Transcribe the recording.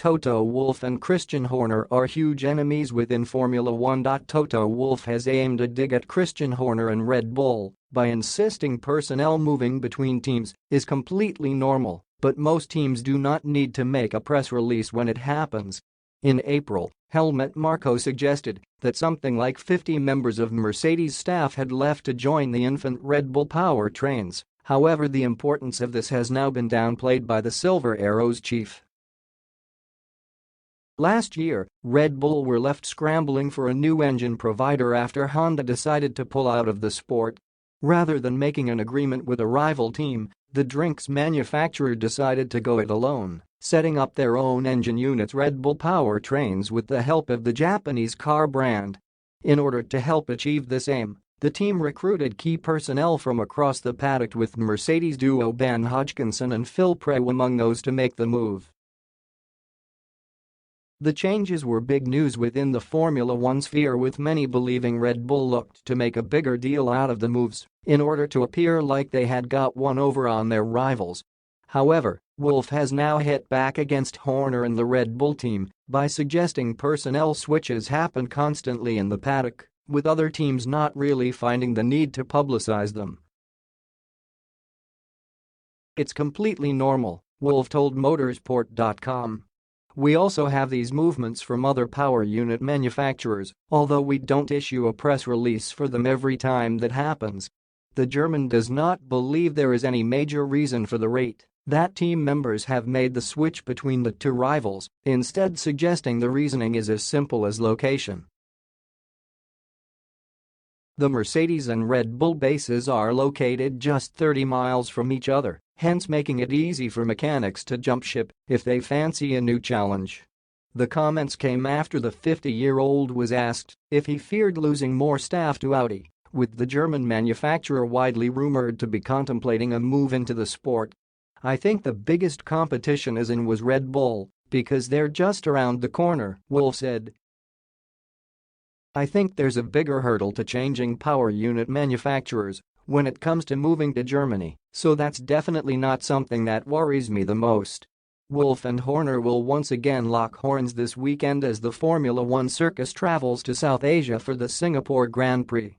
Toto Wolff and Christian Horner are huge enemies within Formula One. Toto Wolff has aimed a dig at Christian Horner and Red Bull by insisting personnel moving between teams is completely normal, but most teams do not need to make a press release when it happens. In April, Helmut Marko suggested that something like 50 members of Mercedes staff had left to join the infant Red Bull powertrains. However, the importance of this has now been downplayed by the Silver Arrows chief. Last year, Red Bull were left scrambling for a new engine provider after Honda decided to pull out of the sport. Rather than making an agreement with a rival team, the drinks manufacturer decided to go it alone, setting up their own engine units, Red Bull powertrains, with the help of the Japanese car brand. In order to help achieve this aim, the team recruited key personnel from across the paddock, with Mercedes duo Ben Hodgkinson and Phil Preill among those to make the move. The changes were big news within the Formula One sphere, with many believing Red Bull looked to make a bigger deal out of the moves in order to appear like they had got one over on their rivals. However, Wolff has now hit back against Horner and the Red Bull team by suggesting personnel switches happen constantly in the paddock, with other teams not really finding the need to publicize them. "It's completely normal," Wolff told Motorsport.com. "We also have these movements from other power unit manufacturers, although we don't issue a press release for them every time that happens." The German does not believe there is any major reason for the rate that team members have made the switch between the two rivals, instead suggesting the reasoning is as simple as location. The Mercedes and Red Bull bases are located just 30 miles from each other, hence making it easy for mechanics to jump ship if they fancy a new challenge. The comments came after the 50-year-old was asked if he feared losing more staff to Audi, with the German manufacturer widely rumored to be contemplating a move into the sport. "I think the biggest competition was Red Bull, because they're just around the corner," Wolff said. "I think there's a bigger hurdle to changing power unit manufacturers when it comes to moving to Germany, so that's definitely not something that worries me the most." Wolff and Horner will once again lock horns this weekend as the Formula One circus travels to South Asia for the Singapore Grand Prix.